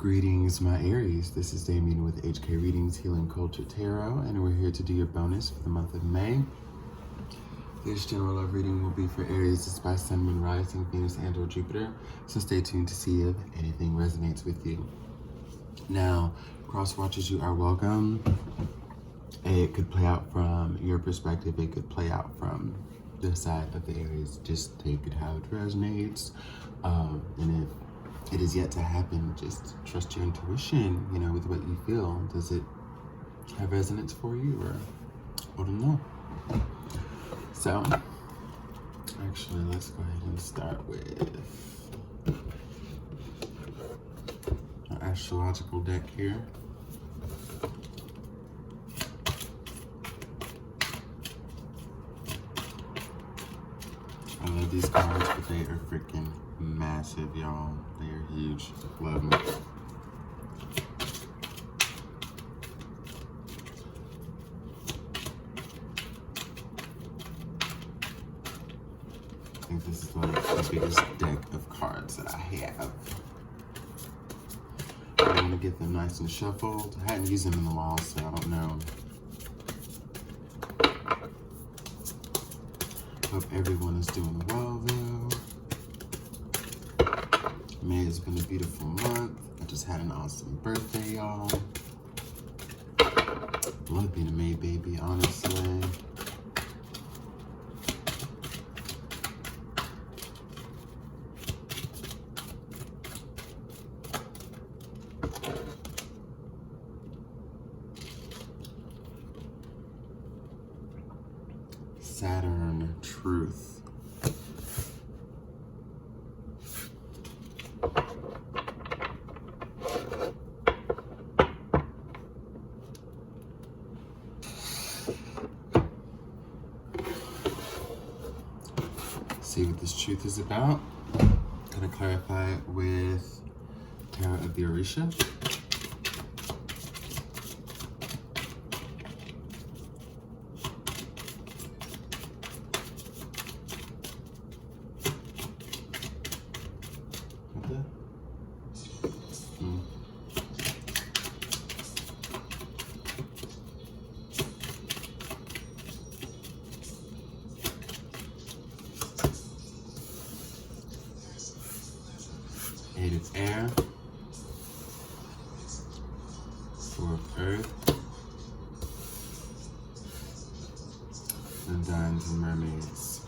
Greetings, my Aries. This is Damien with HK Readings, Healing Culture Tarot, and we're here to do your bonus for the month of May. This general love reading will be for Aries. It's by Sun, Moon, Rising, Venus, and or Jupiter, so stay tuned to see if anything resonates with you. Now, cross watchers, you are welcome. It could play out from your perspective. It could play out from the side of the Aries. Just take it how it resonates. And if it is yet to happen, just trust your intuition, you know, with what you feel. Does it have resonance for you, or I don't know. So, actually, let's go ahead and start with our astrological deck here. I love these cards, but they are freaking massive, y'all. They are huge. Love them. I think this is like the biggest deck of cards that I have. I'm gonna get them nice and shuffled. I hadn't used them in a while, so I don't know. Hope everyone is doing well, though. May has been a beautiful month. I just had an awesome birthday, y'all. Love being a May baby, honestly. Saturn, truth. See what this truth is about. Gonna clarify it with Tarot of the Orisha. Eight of Air, Four of Earth, Undines and Mermaids.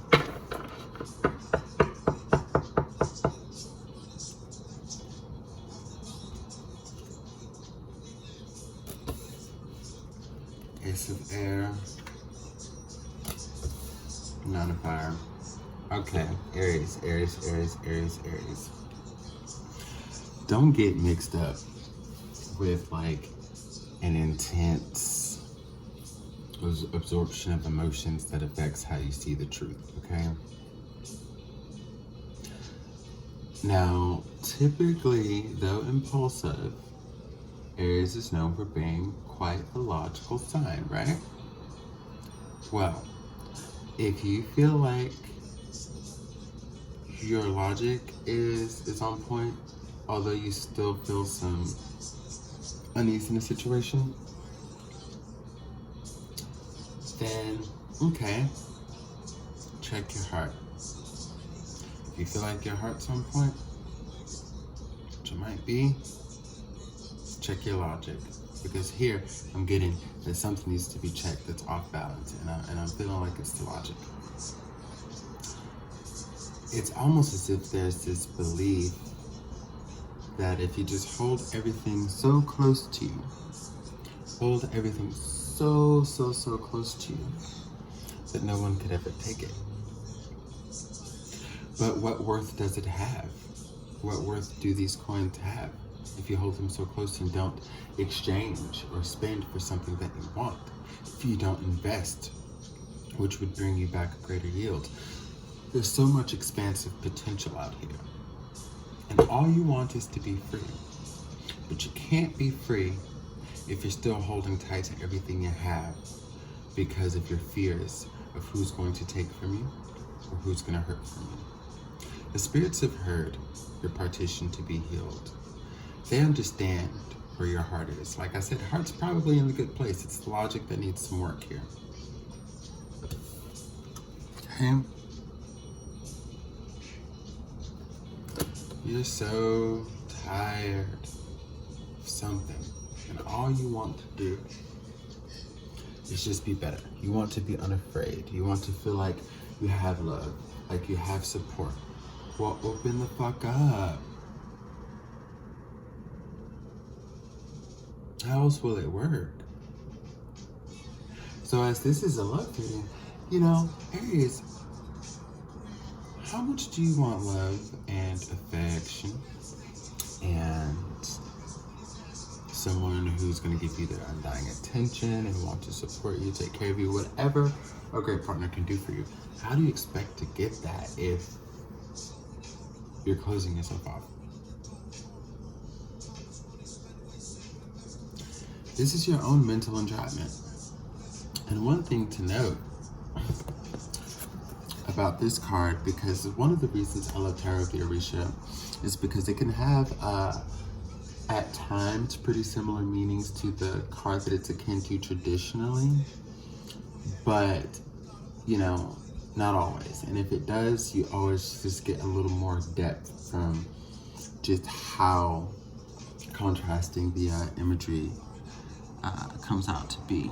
Ace of Air, Nine of Fire. Okay, Aries, Aries, Aries, Aries, Aries. Don't get mixed up with like an intense absorption of emotions that affects how you see the truth, okay? Now, typically, though impulsive, Aries is known for being quite a logical sign, right? Well, if you feel like your logic is on point, although you still feel some unease in the situation, then, okay, check your heart. If you feel like your heart's on point, which it might be, check your logic. Because here, I'm getting that something needs to be checked that's off balance, and I'm feeling like it's the logic. It's almost as if there's this belief that if you just hold everything so close to you, hold everything so close to you, that no one could ever take it. But what worth does it have? What worth do these coins have if you hold them so close and don't exchange or spend for something that you want? If you don't invest, which would bring you back a greater yield? There's so much expansive potential out here. And all you want is to be free. But you can't be free if you're still holding tight to everything you have because of your fears of who's going to take from you or who's going to hurt from you. The spirits have heard your partition to be healed. they understand where your heart is. Like I said, heart's probably in a good place. It's the logic that needs some work here. Okay? You're so tired of something, and all you want to do is just be better. You want to be unafraid. You want to feel like you have love, like you have support. Well, open the fuck up. How else will it work? So as this is a love reading, you know, Aries, how much do you want love and affection and someone who's going to give you their undying attention and want to support you, take care of you, whatever a great partner can do for you? How do you expect to get that if you're closing yourself off? This is your own mental entrapment. And one thing to note about this card, because one of the reasons I love tarot viewership is because it can have at times pretty similar meanings to the card that it's akin to traditionally, but you know, not always. And if it does, you always just get a little more depth from just how contrasting the imagery comes out to be.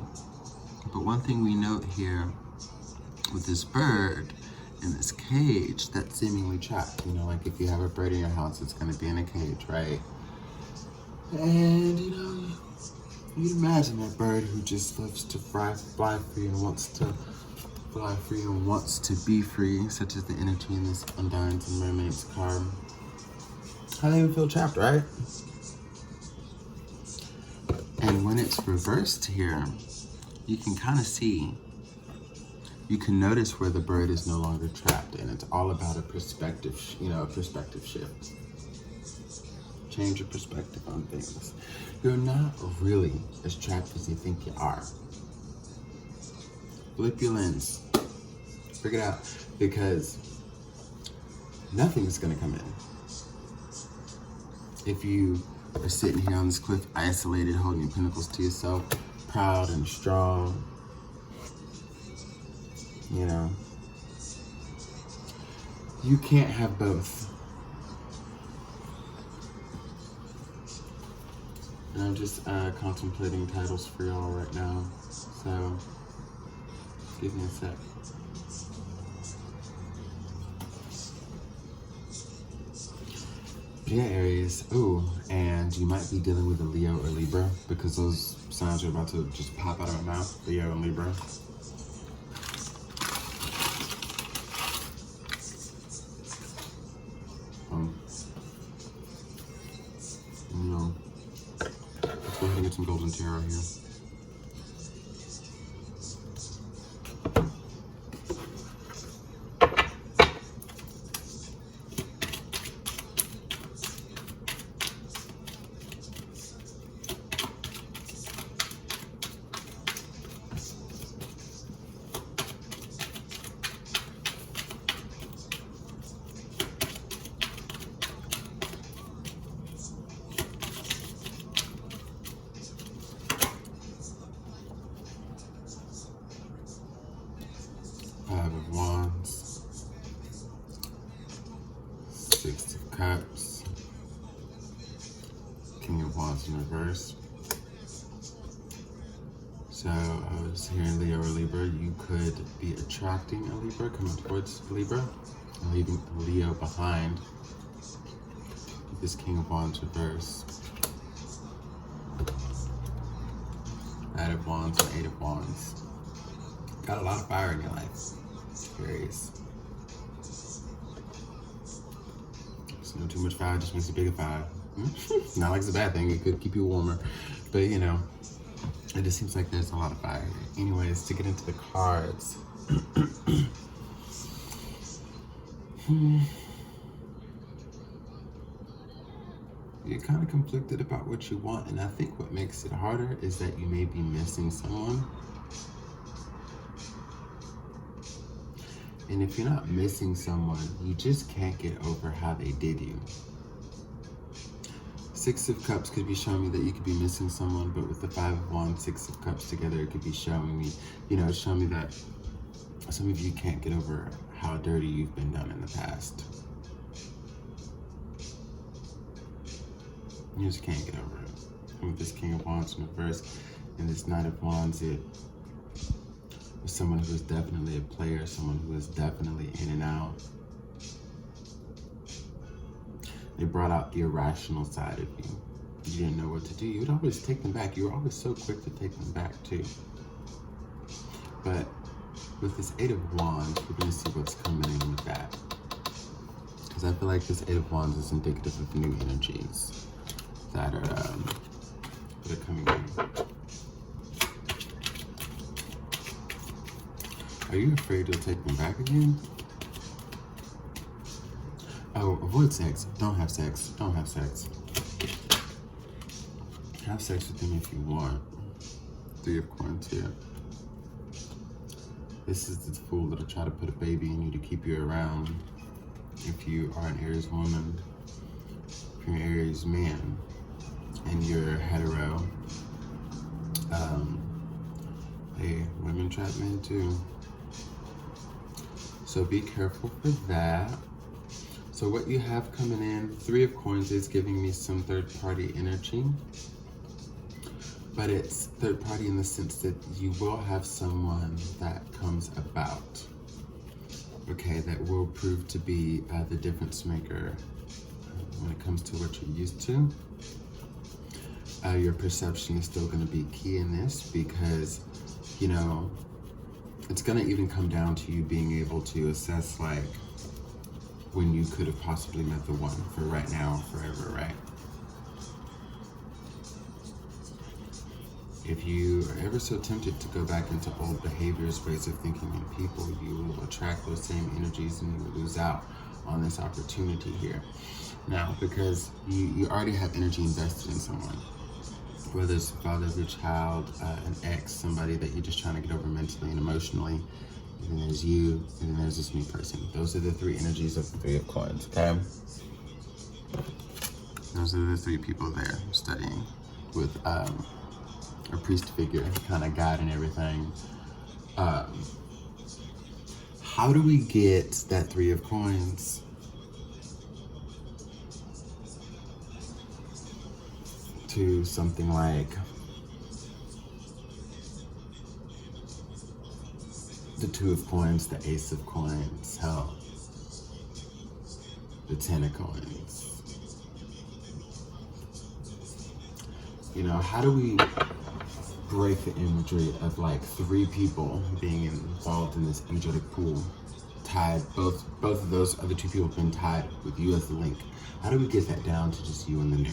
But one thing we note here with this bird in this cage that's seemingly trapped, you know, like if you have a bird in your house, it's going to be in a cage, right? And you know, you'd imagine that bird who just loves to fly free and wants to fly free and wants to be free, such as the energy in this Undines and Mermaids card. How they even feel trapped, right? And when it's reversed here, you can kind of see, you can notice where the bird is no longer trapped, and it's all about a perspective, you know, a perspective shift. Change your perspective on things. You're not really as trapped as you think you are. Flip your lens. Figure it out, because nothing's gonna come in. If you are sitting here on this cliff, isolated, holding your pinnacles to yourself, proud and strong, you know, you can't have both. And I'm just contemplating titles for y'all right now, so give me a sec. Yeah, Aries. Oh, and you might be dealing with a Leo or Libra, because those signs are about to just pop out of my mouth. Leo and Libra. You know, let's go ahead and get some golden tarot here. Five of Wands, Six of Cups, King of Wands in reverse. So I was hearing Leo or Libra. You could be attracting a Libra, coming towards Libra, and leaving Leo behind with this King of Wands reverse. Knight of Wands and Eight of Wands. Got a lot of fire in your life, Aries. So no too much fire just makes a bigger fire. Not like it's a bad thing, it could keep you warmer. But you know, it just seems like there's a lot of fire. Anyways, to get into the cards. You're kind of conflicted about what you want, and I think what makes it harder is that you may be missing someone. And if you're not missing someone, you just can't get over how they did you. Six of Cups could be showing me that you could be missing someone, but with the Five of Wands, Six of Cups together, it could be showing me, it's showing me that some of you can't get over how dirty you've been done in the past. You just can't get over it. And with this King of Wands in reverse and this Knight of Wands, it was someone who is definitely a player, someone who is definitely in and out. They brought out the irrational side of you. You didn't know what to do. You would always take them back. You were always so quick to take them back too. But with this Eight of Wands, we're going to see what's coming in with that. Because I feel like this Eight of Wands is indicative of new energies that are coming in. Are you afraid you'll take them back again? Oh, avoid sex. Don't have sex. Don't have sex. Have sex with them if you want. Three of Coins here. This is the fool that'll try to put a baby in you to keep you around. If you are an Aries woman, if you're an Aries man, and you're hetero, hey, women trap men too. So be careful for that. So what you have coming in, Three of Coins is giving me some third-party energy. But it's third-party in the sense that you will have someone that comes about, okay, that will prove to be the difference maker when it comes to what you're used to. Your perception is still going to be key in this because, it's going to even come down to you being able to assess, like, when you could have possibly met the one for right now or forever, right? If you are ever so tempted to go back into old behaviors, ways of thinking, and people, you will attract those same energies and you will lose out on this opportunity here. Now, because you already have energy invested in someone, whether it's the father of your child, an ex, somebody that you're just trying to get over mentally and emotionally, and then there's you, and then there's this new person. Those are the three energies of the Three of Coins, okay? Those are the three people there studying with a priest figure, kind of guide and everything. How do we get that Three of Coins to something like the Two of Coins, the Ace of Coins, hell, the Ten of Coins? How do we break the imagery of like three people being involved in this energetic pool, tied, both of those other two people have been tied with you as the link? How do we get that down to just you and the new?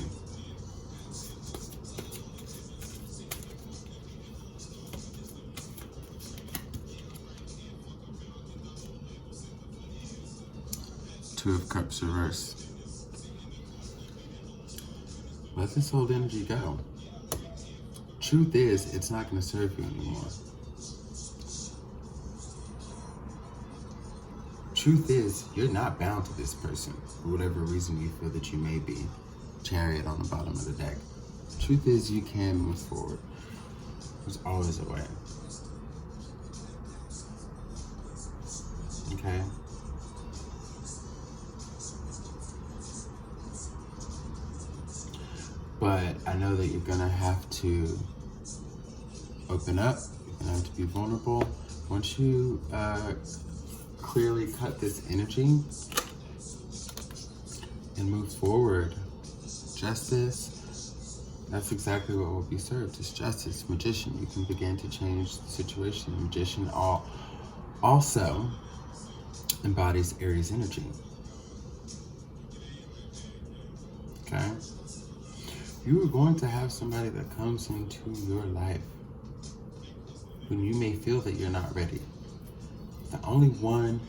Two of Cups reverse. Let this old energy go. Truth is, it's not going to serve you anymore. Truth is, you're not bound to this person for whatever reason you feel that you may be. Chariot on the bottom of the deck. Truth is, you can move forward. There's always a way. Okay? But I know that you're gonna have to open up, you're gonna have to be vulnerable. Once you clearly cut this energy and move forward, justice, that's exactly what will be served. It's justice. Magician, you can begin to change the situation. Magician also embodies Aries energy. Okay? You are going to have somebody that comes into your life when you may feel that you're not ready. The only one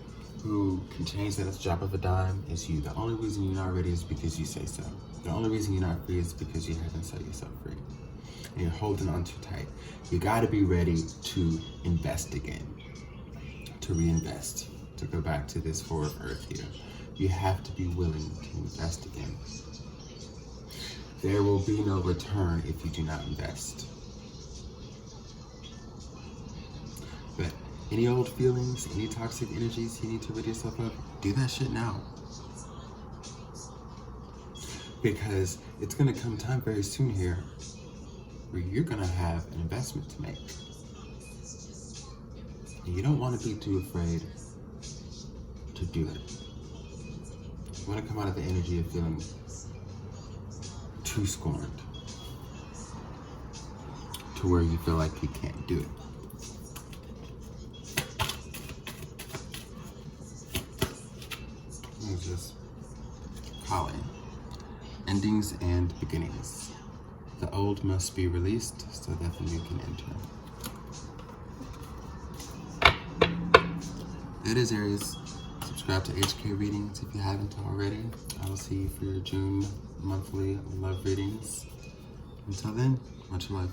who can change that at the drop of a dime is you. The only reason you're not ready is because you say so. The only reason you're not free is because you haven't set yourself free. And you're holding on too tight. You gotta be ready to invest again, to reinvest, to go back to this Four of Earth here. You have to be willing to invest again. There will be no return if you do not invest. But any old feelings, any toxic energies you need to rid yourself of, do that shit now. Because it's gonna come time very soon here where you're gonna have an investment to make. And you don't wanna be too afraid to do it. You wanna come out of the energy of feeling too scorned to where you feel like you can't do it. It's just calling. Endings and beginnings. The old must be released so that the new can enter. It is Aries. Subscribe to HK Readings if you haven't already. I will see you for your June monthly love readings. Until then, much love.